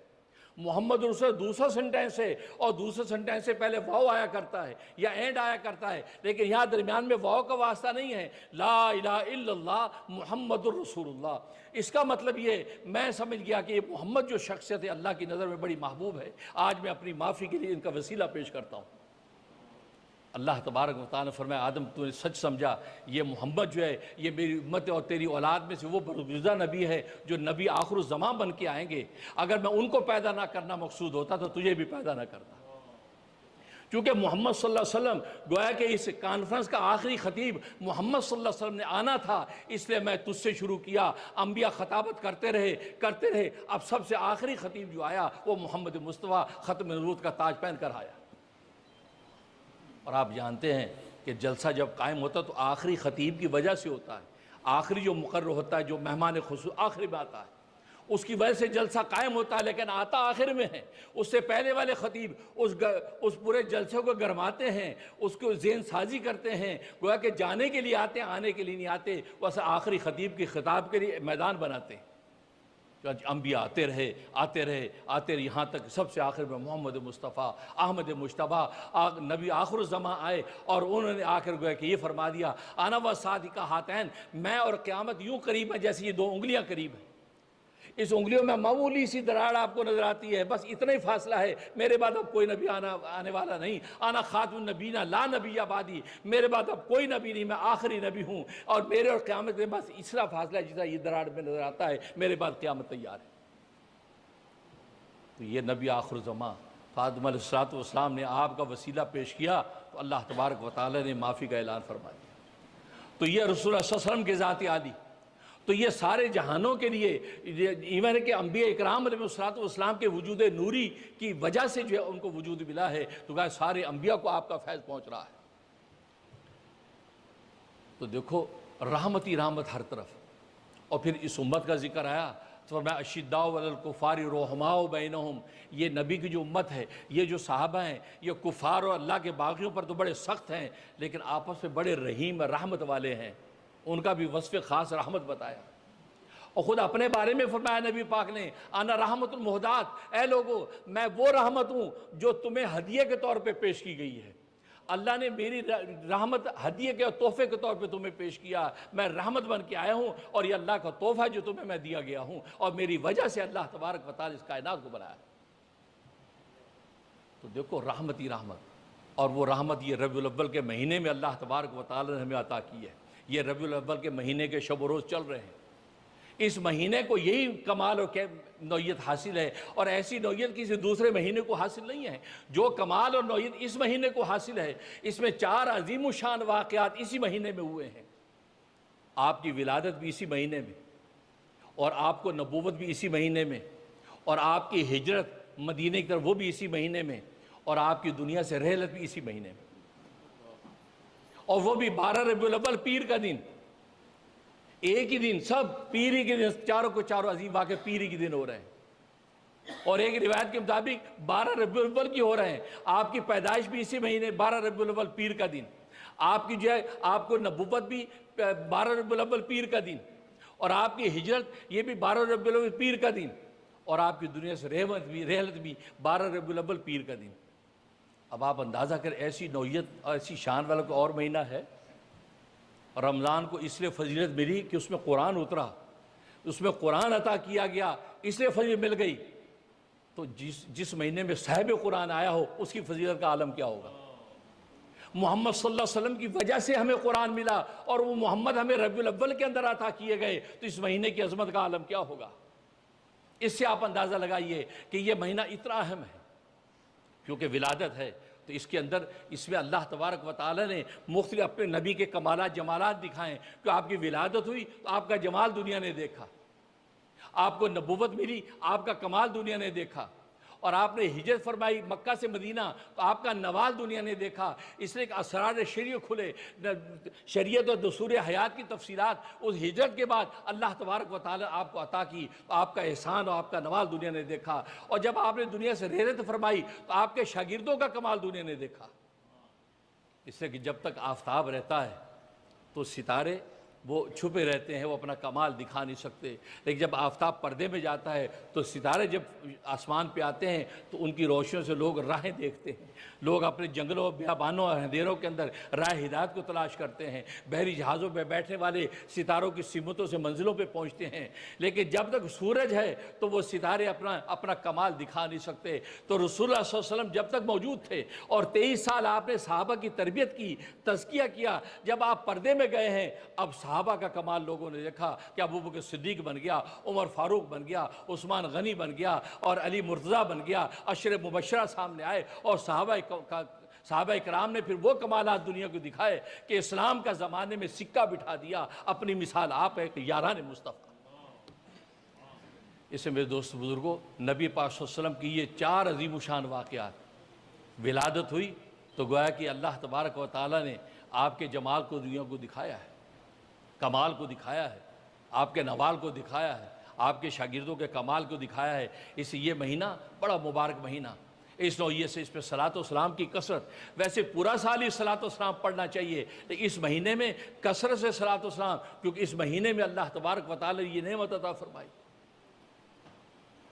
محمد رسول دوسرا سنٹینس ہے، اور دوسرے سنٹینس سے پہلے واو آیا کرتا ہے یا اینڈ آیا کرتا ہے، لیکن یہاں درمیان میں واو کا واسطہ نہیں ہے، لا الہ الا اللہ محمد الرسول اللہ۔ اس کا مطلب یہ میں سمجھ گیا کہ یہ محمد جو شخصیت ہے اللہ کی نظر میں بڑی محبوب ہے۔ آج میں اپنی معافی کے لیے ان کا وسیلہ پیش کرتا ہوں۔ اللہ تبارک و تعالیٰ نے فرمایا آدم تو نے سچ سمجھا، یہ محمد جو ہے یہ میری امت اور تیری اولاد میں سے وہ برگزیدہ نبی ہے جو نبی آخر الزمان بن کے آئیں گے۔ اگر میں ان کو پیدا نہ کرنا مقصود ہوتا تو تجھے بھی پیدا نہ کرتا، کیونکہ محمد صلی اللہ علیہ وسلم گویا کہ اس کانفرنس کا آخری خطیب محمد صلی اللہ علیہ وسلم نے آنا تھا، اس لیے میں تجھ سے شروع کیا، انبیاء خطابت کرتے رہے، اب سب سے آخری خطیب جو آیا وہ محمد مصطفیٰ ختم نبوت کا تاج پہن کر آیا۔ اور آپ جانتے ہیں کہ جلسہ جب قائم ہوتا تو آخری خطیب کی وجہ سے ہوتا ہے، آخری جو مقرر ہوتا ہے، جو مہمان خصوصی آخری میں آتا ہے، اس کی وجہ سے جلسہ قائم ہوتا ہے، لیکن آتا آخر میں ہے۔ اس سے پہلے والے خطیب اس پورے جلسے کو گرماتے ہیں، اس کو ذہن سازی کرتے ہیں، گویا کہ جانے کے لیے آتے ہیں، آنے کے لیے نہیں آتے، ویسے آخری خطیب کی خطاب کے لیے میدان بناتے ہیں۔ انبیاء آتے رہے، یہاں تک سب سے آخر میں محمد مصطفیٰ احمد مجتبیٰ نبی آخر الزمان آئے، اور انہوں نے آ کر گویا کہ یہ فرما دیا انا و صادق ہاتین، میں اور قیامت یوں قریب ہیں جیسے یہ دو انگلیاں قریب ہیں۔ اس انگلیوں میں معمولی سی دراڑ آپ کو نظر آتی ہے، بس اتنا ہی فاصلہ ہے، میرے بعد اب کوئی نبی آنے والا نہیں، انا خاتم النبیین لا نبی بعدی، میرے بعد اب کوئی نبی نہیں، میں آخری نبی ہوں، اور میرے اور قیامت میں بس اتنا فاصلہ ہے جتنا یہ دراڑ میں نظر آتا ہے، میرے بعد قیامت تیار ہے۔ تو یہ نبی آخر الزمان فاطمہ علیہ السلام نے آپ کا وسیلہ پیش کیا تو اللہ تبارک و تعالی نے معافی کا اعلان فرما دیا۔ تو یہ رسول اللہ صلی اللہ علیہ وسلم کے ذات عالی، تو یہ سارے جہانوں کے لیے ایون کہ انبیاء اکرام علیہ السلام کے وجود نوری کی وجہ سے جو ہے ان کو وجود ملا ہے، تو کہ سارے انبیاء کو آپ کا فیض پہنچ رہا ہے۔ تو دیکھو رحمت ہی رحمت ہر طرف، اور پھر اس امت کا ذکر آیا تو فرمایا اشداء علی الکفار رحماء بینہم، یہ نبی کی جو امت ہے، یہ جو صحابہ ہیں، یہ کفار اور اللہ کے باغیوں پر تو بڑے سخت ہیں لیکن آپس میں بڑے رحیم رحمت والے ہیں۔ ان کا بھی وصف خاص رحمت بتایا، اور خود اپنے بارے میں فرمایا نبی پاک نے انا رحمت المہدات، اے لوگو میں وہ رحمت ہوں جو تمہیں ہدیے کے طور پہ پیش کی گئی ہے۔ اللہ نے میری رحمت ہدیے کے اور تحفے کے طور پہ تمہیں پیش کیا، میں رحمت بن کے آیا ہوں، اور یہ اللہ کا تحفہ ہے جو تمہیں میں دیا گیا ہوں، اور میری وجہ سے اللہ تبارک و تعالی اس کائنات کو بنایا۔ تو دیکھو رحمت ہی رحمت، اور وہ رحمت یہ ربیع الاول کے مہینے میں اللہ تبارک و تعالی نے ہمیں عطا کی ہے۔ یہ ربیع الاول کے مہینے کے شب و روز چل رہے ہیں، اس مہینے کو یہی کمال اور نوعیت حاصل ہے، اور ایسی نوعیت کسی دوسرے مہینے کو حاصل نہیں ہے۔ جو کمال اور نوعیت اس مہینے کو حاصل ہے، اس میں 4 عظیم الشان واقعات اسی مہینے میں ہوئے ہیں۔ آپ کی ولادت بھی اسی مہینے میں، اور آپ کو نبوت بھی اسی مہینے میں، اور آپ کی ہجرت مدینے کی طرف وہ بھی اسی مہینے میں، اور آپ کی دنیا سے رحلت بھی اسی مہینے میں، اور وہ بھی 12 ربیع الاول پیر کا دن، ایک ہی دن، سب پیری کے دن، چاروں کو چاروں عظیم واقع پیری کے دن ہو رہے ہیں، اور ایک روایت کے مطابق 12 ربیع الاول کی ہو رہے ہیں۔ آپ کی پیدائش بھی اسی مہینے 12 ربیع الاول پیر کا دن، آپ کی جو ہے آپ کو نبوت بھی 12 ربیع الاول پیر کا دن، اور آپ کی ہجرت یہ بھی 12 ربیع الاول پیر کا دن، اور آپ کی دنیا سے رحلت بھی 12 ربیع الاول پیر کا دن۔ اب آپ اندازہ کریں ایسی نوعیت اور ایسی شان والا کوئی اور مہینہ ہے؟ رمضان کو اس لیے فضیلت ملی کہ اس میں قرآن اترا، اس میں قرآن عطا کیا گیا، اس لیے فضیلت مل گئی۔ تو جس مہینے میں صاحب قرآن آیا ہو اس کی فضیلت کا عالم کیا ہوگا؟ محمد صلی اللہ علیہ وسلم کی وجہ سے ہمیں قرآن ملا، اور وہ محمد ہمیں ربیع الاول کے اندر عطا کیے گئے، تو اس مہینے کی عظمت کا عالم کیا ہوگا؟ اس سے آپ اندازہ لگائیے کہ یہ مہینہ اتنا اہم ہے، کیونکہ ولادت ہے تو اس کے اندر اس میں اللہ تبارک و تعالی نے مختلف اپنے نبی کے کمالات جمالات دکھائیں کہ آپ کی ولادت ہوئی تو آپ کا جمال دنیا نے دیکھا، آپ کو نبوت ملی آپ کا کمال دنیا نے دیکھا، اور آپ نے ہجرت فرمائی مکہ سے مدینہ تو آپ کا نوال دنیا نے دیکھا۔ اس لیے کہ اسرار شریعت کھلے، شریعت اور دستور حیات کی تفصیلات اس ہجرت کے بعد اللہ تبارک و تعالی آپ کو عطا کی، تو آپ کا احسان اور آپ کا نوال دنیا نے دیکھا، اور جب آپ نے دنیا سے رحلت فرمائی تو آپ کے شاگردوں کا کمال دنیا نے دیکھا۔ اس لیے کہ جب تک آفتاب رہتا ہے تو ستارے وہ چھپے رہتے ہیں، وہ اپنا کمال دکھا نہیں سکتے، لیکن جب آفتاب پردے میں جاتا ہے تو ستارے جب آسمان پہ آتے ہیں تو ان کی روشنیوں سے لوگ راہیں دیکھتے ہیں، لوگ اپنے جنگلوں بیابانوں اور اندھیروں کے اندر راہ ہدایت کو تلاش کرتے ہیں، بحری جہازوں پہ بیٹھنے والے ستاروں کی سمتوں سے منزلوں پہ پہنچتے ہیں، لیکن جب تک سورج ہے تو وہ ستارے اپنا کمال دکھا نہیں سکتے۔ تو رسول اللہ صلی اللہ علیہ وسلم جب تک موجود تھے اور 23 سال آپ نے صحابہ کی تربیت کی، تزکیہ کیا، جب آپ پردے میں گئے ہیں اب صحابہ کا کمال لوگوں نے دیکھا کہ ابوبکر صدیق بن گیا، عمر فاروق بن گیا، عثمان غنی بن گیا، اور علی مرتضیٰ بن گیا، عشر مبشرہ سامنے آئے، اور صحابہ اکرام نے پھر وہ کمالات دنیا کو دکھائے کہ اسلام کا زمانے میں سکہ بٹھا دیا۔ اپنی مثال آپ ہے کہ یاران مصطفیٰ۔ اس سے میرے دوست بزرگوں، نبی پاک صلی اللہ علیہ وسلم کی یہ 4 عظیم الشان واقعات، ولادت ہوئی تو گویا کہ اللہ تبارک و تعالیٰ نے آپ کے جمال کو دنیا کو دکھایا ہے، کمال کو دکھایا ہے، آپ کے نوال کو دکھایا ہے، آپ کے شاگردوں کے کمال کو دکھایا ہے۔ اس یہ مہینہ بڑا مبارک مہینہ، اس نوعیت سے اس پہ صلاۃ و سلام کی کثرت، ویسے پورا سال ہی صلاۃ و سلام پڑھنا چاہیے، لیکن اس مہینے میں کثرت سے صلاۃ و سلام، کیونکہ اس مہینے میں اللہ تبارک و تعالی نے یہ نعمت عطا فرمائی،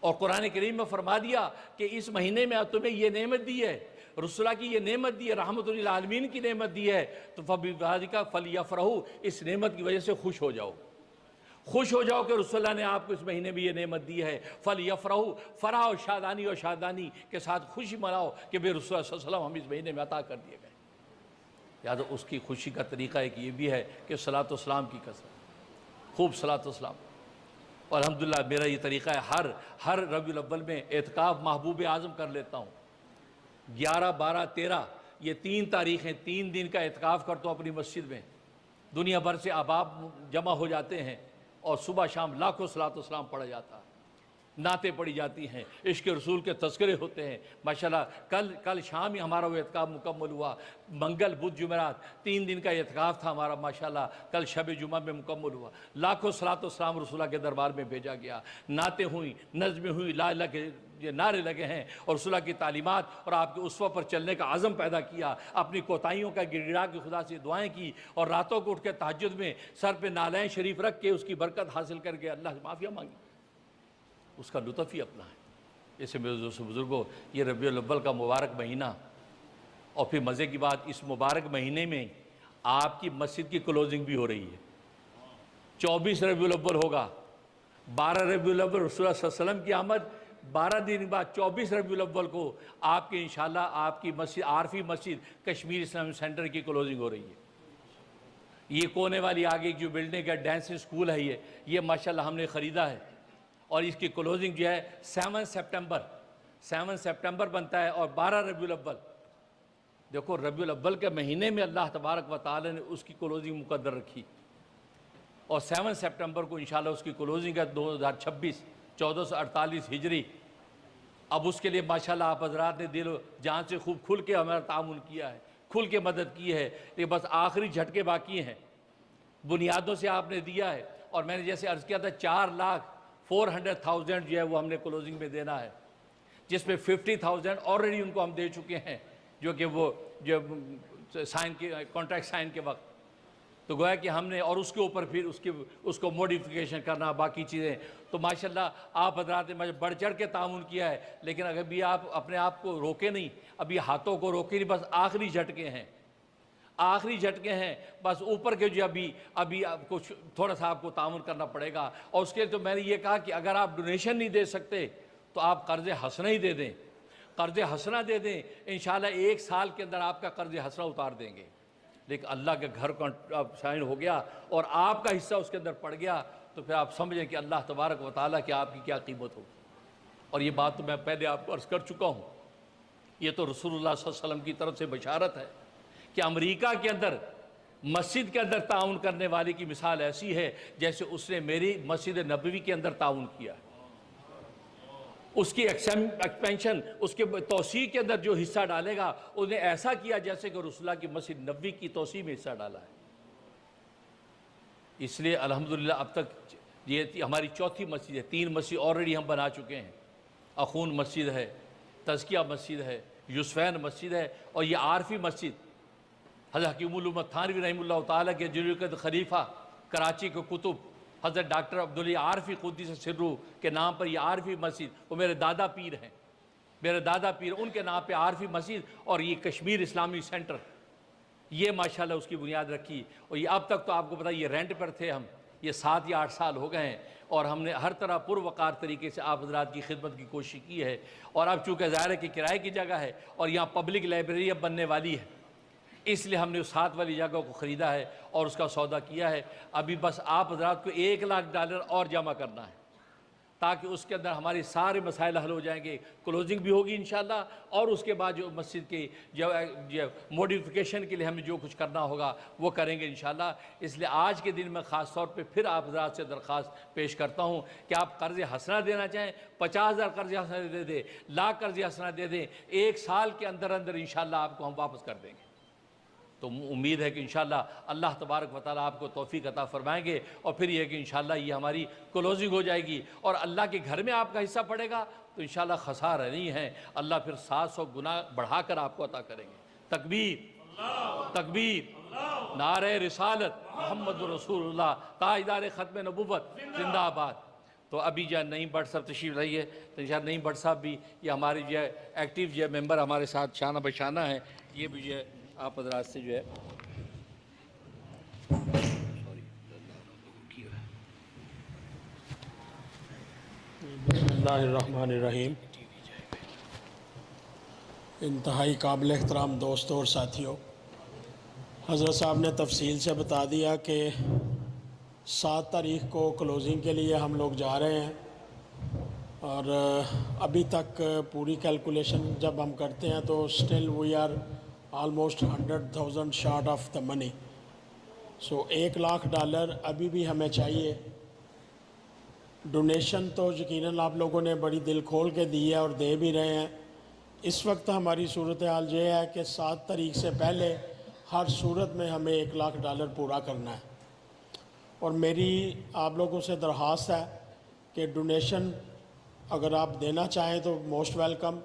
اور قرآن کریم میں فرما دیا کہ اس مہینے میں تمہیں یہ نعمت دی ہے، رسولہ کی یہ نعمت دی ہے، رحمت للعالمین کی نعمت دی ہے، تو فَبِذَلِكَ فَلْيَفْرَحُوا، اس نعمت کی وجہ سے خوش ہو جاؤ، خوش ہو جاؤ کہ رسول اللہ نے آپ کو اس مہینے میں یہ نعمت دی ہے۔ فَلْيَفْرَحُوا، فرح و شادانی کے ساتھ خوشی مناؤ کہ بے رسول اللہ صلی اللہ علیہ وسلم ہم اس مہینے میں عطا کر دیے گئے۔ یا تو اس کی خوشی کا طریقہ ایک یہ بھی ہے کہ صلاۃ و سلام کی کثرت، خوب صلاۃ و سلام۔ اور الحمدللہ میرا یہ طریقہ ہے، ہر ربیع الاول میں اعتکاف محبوب اعظم کر لیتا ہوں۔ 11، 12، 13 یہ 3 تاریخیں، 3 دن کا اعتکاف کرتا ہوں اپنی مسجد میں، دنیا بھر سے احباب جمع ہو جاتے ہیں، اور صبح شام لاکھوں صلاۃ و سلام پڑھا جاتا ہے۔ نعتیں پڑھی جاتی ہیں، عشق رسول کے تذکرے ہوتے ہیں ماشاءاللہ۔ کل شام ہی ہمارا وہ اعتکاف مکمل ہوا، منگل بدھ جمعرات 3 دن کا اعتکاف تھا ہمارا ماشاءاللہ، کل شب جمعہ میں مکمل ہوا۔ لاکھوں صلاۃ و سلام رسول اللہ کے دربار میں بھیجا گیا، نعتیں ہوئیں، نظمیں ہوئیں، لا الہ کے یہ نعرے لگے ہیں، اور رسول اللہ کی تعلیمات اور آپ کے اسوہ پر چلنے کا عزم پیدا کیا، اپنی کوتاہیوں کا گڑ گڑا کے خدا سے دعائیں کی، اور راتوں کو اٹھ کے تہجد میں سر پہ نالین شریف رکھ کے اس کی برکت حاصل کر کے اللہ سے معافیہ مانگی، اس کا لطف ہی اپنا ہے۔ اسے میرے دوستو بزرگوں، یہ ربیع الاول کا مبارک مہینہ، اور پھر مزے کی بات، اس مبارک مہینے میں آپ کی مسجد کی کلوزنگ بھی ہو رہی ہے۔ 24 ربیع الاول ہوگا، 12 ربیع الاول رسول اللہ صلی اللہ علیہ وسلم کی آمد، 12 دن بعد 24 ربیع الاول کو آپ کے انشاءاللہ آپ کی مسجد، عارفی مسجد کشمیر اسلامک سینٹر کی کلوزنگ ہو رہی ہے۔ یہ کونے والی آگے جو بلڈنگ ہے، ڈانس اسکول ہے، یہ ماشاءاللہ ہم نے خریدا ہے، اور اس کی کلوزنگ جو ہے 7 سپٹمبر بنتا ہے، اور 12 ربیع الاول۔ دیکھو ربیع الاول کے مہینے میں اللہ تبارک و تعالی نے اس کی کلوزنگ مقدر رکھی، اور 7 سپٹمبر کو انشاءاللہ اس کی کلوزنگ ہے 2026 1448 ہجری۔ اب اس کے لیے ماشاءاللہ آپ حضرات نے دل و جان سے خوب کھل کے ہمارا تعاون کیا ہے، کھل کے مدد کی ہے، یہ بس آخری جھٹکے باقی ہیں، بنیادوں سے آپ نے دیا ہے، اور میں نے جیسے عرض کیا تھا 4,400,000 جو ہے وہ ہم نے کلوزنگ میں دینا ہے، جس میں 50,000 آلریڈی ان کو ہم دے چکے ہیں، جو کہ وہ جو سائن کے کانٹریکٹ سائن کے وقت، تو گویا کہ ہم نے، اور اس کے اوپر پھر اس کو موڈیفیکیشن کرنا، باقی چیزیں، تو ماشاءاللہ آپ حضرات نے بڑھ چڑھ کے تعاون کیا ہے، لیکن اگر بھی آپ اپنے آپ کو روکے نہیں، ابھی ہاتھوں کو روکے نہیں، بس آخری جھٹکے ہیں، بس اوپر کے جو ابھی آپ کو تھوڑا سا آپ کو تعاون کرنا پڑے گا، اور اس کے تو میں نے یہ کہا کہ اگر آپ ڈونیشن نہیں دے سکتے تو آپ قرض حسنہ ہی دے دیں، قرض حسنہ دے دیں، انشاءاللہ 1 سال کے اندر آپ کا قرض حسنہ اتار دیں گے۔ لیکن اللہ کے گھر کا سائن ہو گیا اور آپ کا حصہ اس کے اندر پڑ گیا، تو پھر آپ سمجھیں کہ اللہ تبارک و تعالیٰ کی آپ کی کیا قیمت ہوگی۔ اور یہ بات تو میں پہلے آپ کو عرض کر چکا ہوں، یہ تو رسول اللہ صلی اللہ علیہ وسلم کی طرف سے بشارت ہے کہ امریکہ کے اندر مسجد کے اندر تعاون کرنے والے کی مثال ایسی ہے جیسے اس نے میری مسجد نبوی کے اندر تعاون کیا ہے، اس کی ایکسپینشن، اس کے توسیع کے اندر جو حصہ ڈالے گا، اس نے ایسا کیا جیسے کہ رسول اللہ کی مسجد نبوی کی توسیع میں حصہ ڈالا ہے۔ اس لیے الحمدللہ اب تک یہ ہماری 4تھی مسجد ہے، 3 مسجد آلریڈی ہم بنا چکے ہیں، اخون مسجد ہے، تزکیہ مسجد ہے، یوسفین مسجد ہے، اور یہ عارفی مسجد حضرت حکیم الامت تھانوی رحمہ اللہ تعالیٰ کے جلیل خلیفہ کراچی کے کتب حضرت ڈاکٹر عبداللہ عارفی قدس سرہ کے نام پر یہ عارفی مسجد، وہ میرے دادا پیر ہیں، ان کے نام پہ عارفی مسجد، اور یہ کشمیر اسلامی سینٹر، یہ ماشاءاللہ اس کی بنیاد رکھی، اور یہ اب تک تو آپ کو پتہ یہ رینٹ پر تھے ہم، یہ 7 یا 8 سال ہو گئے ہیں، اور ہم نے ہر طرح پروقار طریقے سے آپ حضرات کی خدمت کی کوشش کی ہے، اور اب چونکہ ظاہر ہے کہ کرائے کی جگہ ہے اور یہاں پبلک لائبریری اب بننے والی ہے، اس لیے ہم نے اس 7 والی جگہ کو خریدا ہے اور اس کا سودا کیا ہے۔ ابھی بس آپ حضرات کو $1,00,000 اور جمع کرنا ہے، تاکہ اس کے اندر ہماری سارے مسائل حل ہو جائیں گے، کلوزنگ بھی ہوگی انشاءاللہ، اور اس کے بعد جو مسجد کی جو موڈیفیکیشن کے لیے ہمیں جو کچھ کرنا ہوگا وہ کریں گے انشاءاللہ۔ اس لیے آج کے دن میں خاص طور پہ پھر آپ حضرات سے درخواست پیش کرتا ہوں کہ آپ قرض حسنہ دینا چاہیں، 50,000 قرض حسنہ دے دیں، 1,00,000 قرض حسنہ دے دیں، 1 سال کے اندر انشاءاللہ آپ کو ہم واپس کر دیں گے۔ تو امید ہے کہ انشاءاللہ اللہ تبارک و تعالیٰ آپ کو توفیق عطا فرمائیں گے، اور پھر یہ کہ انشاءاللہ یہ ہماری کلوزنگ ہو جائے گی، اور اللہ کے گھر میں آپ کا حصہ پڑے گا تو انشاءاللہ خسارہ نہیں ہے، اللہ پھر 700 گنا بڑھا کر آپ کو عطا کریں گے۔ تکبیر، نعرہ رسالت، محمد رسول اللہ، تاجدار ختم نبوت، زندہ آباد۔ تو ابھی جو ہے نعیم بٹ صاحب تشریف رہی ہے، تو انشاءاللہ نعیم بٹ صاحب بھی یہ ہماری جو ہے ایکٹیو جو ہے ممبر ہمارے ساتھ شانہ بشانہ ہیں، یہ بھی جو ہے آپ حضرات سے جو ہے بسم اللہ الرحمن الرحیم۔ انتہائی قابل احترام دوستوں اور ساتھیوں، حضرت صاحب نے تفصیل سے بتا دیا کہ 7 تاریخ کو کلوزنگ کے لیے ہم لوگ جا رہے ہیں، اور ابھی تک پوری کیلکولیشن جب ہم کرتے ہیں تو still we are almost 100,000 short of the money. So $1,00,000 ابھی بھی ہمیں چاہیے، ڈونیشن تو یقیناً آپ لوگوں نے بڑی دل کھول کے دی ہے اور دے بھی رہے ہیں۔ اس وقت ہماری صورتحال یہ ہے کہ 7 تاریخ سے پہلے ہر صورت میں ہمیں $1,00,000 پورا کرنا ہے، اور میری آپ لوگوں سے درخواست ہے کہ ڈونیشن اگر آپ دینا چاہیں تو موسٹ ویلکم،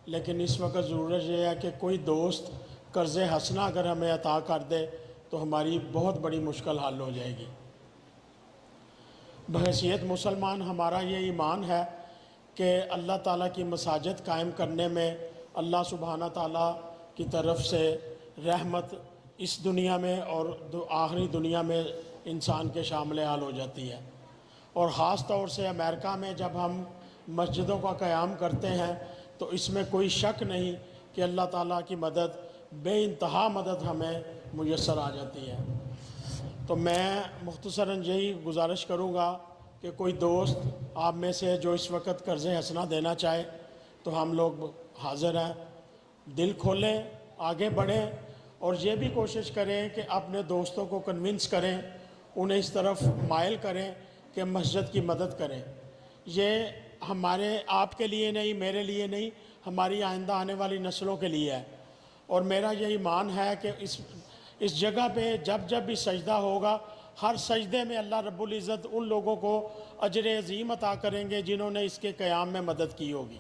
لیکن اس وقت ضرورت یہ ہے کہ کوئی دوست قرض حسنہ اگر ہمیں عطا کر دے تو ہماری بہت بڑی مشکل حل ہو جائے گی۔ بحیثیت مسلمان ہمارا یہ ایمان ہے کہ اللہ تعالیٰ کی مساجد قائم کرنے میں اللہ سبحانہ تعالیٰ کی طرف سے رحمت اس دنیا میں اور آخری دنیا میں انسان کے شامل حال ہو جاتی ہے، اور خاص طور سے امریکہ میں جب ہم مسجدوں کا قیام کرتے ہیں تو اس میں کوئی شک نہیں کہ اللہ تعالیٰ کی مدد بے انتہا مدد ہمیں میسر آ جاتی ہے۔ تو میں مختصراً یہی گزارش کروں گا کہ کوئی دوست آپ میں سے جو اس وقت قرض حسنہ دینا چاہے تو ہم لوگ حاضر ہیں، دل کھولیں، آگے بڑھیں، اور یہ بھی کوشش کریں کہ اپنے دوستوں کو کنونس کریں، انہیں اس طرف مائل کریں کہ مسجد کی مدد کریں۔ یہ ہمارے آپ کے لیے نہیں، میرے لیے نہیں، ہماری آئندہ آنے والی نسلوں کے لیے ہے، اور میرا یہ ایمان ہے کہ اس جگہ پہ جب جب بھی سجدہ ہوگا، ہر سجدے میں اللہ رب العزت ان لوگوں کو اجر عظیم عطا کریں گے جنہوں نے اس کے قیام میں مدد کی ہوگی۔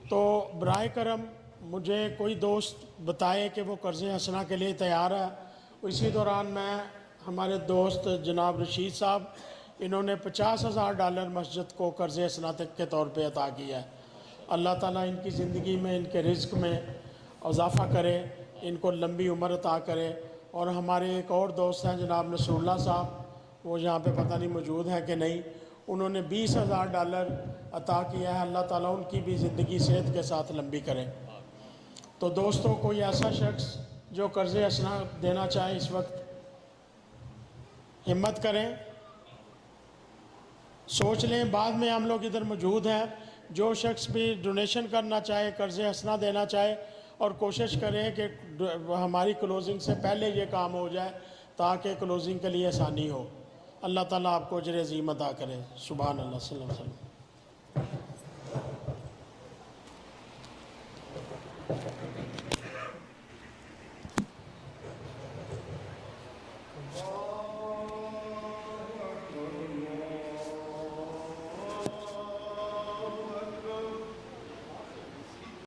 تو براہ کرم مجھے کوئی دوست بتائے کہ وہ قرض حسنہ کے لیے تیار ہے۔ اسی دوران میں ہمارے دوست جناب رشید صاحب، انہوں نے $50,000 مسجد کو قرض حسنہ کے طور پہ عطا کیا ہے۔ اللہ تعالیٰ ان کی زندگی میں، ان کے رزق میں اضافہ کرے، ان کو لمبی عمر عطا کرے۔ اور ہمارے ایک اور دوست ہیں جناب نصر اللہ صاحب، وہ یہاں پہ پتہ نہیں موجود ہیں کہ نہیں، انہوں نے $20,000 عطا کیا ہے۔ اللہ تعالیٰ ان کی بھی زندگی صحت کے ساتھ لمبی کرے۔ تو دوستوں، کوئی ایسا شخص جو قرض حسنہ دینا چاہے اس وقت ہمت کریں، سوچ لیں، بعد میں ہم لوگ ادھر موجود ہیں۔ جو شخص بھی ڈونیشن کرنا چاہے، قرض حسنہ دینا چاہے، اور کوشش کریں کہ ہماری کلوزنگ سے پہلے یہ کام ہو جائے تاکہ کلوزنگ کے لیے آسانی ہو۔ اللہ تعالیٰ آپ کو اجر عظیم عطا کرے۔ سبحان اللہ، صلی اللہ علیہ وسلم۔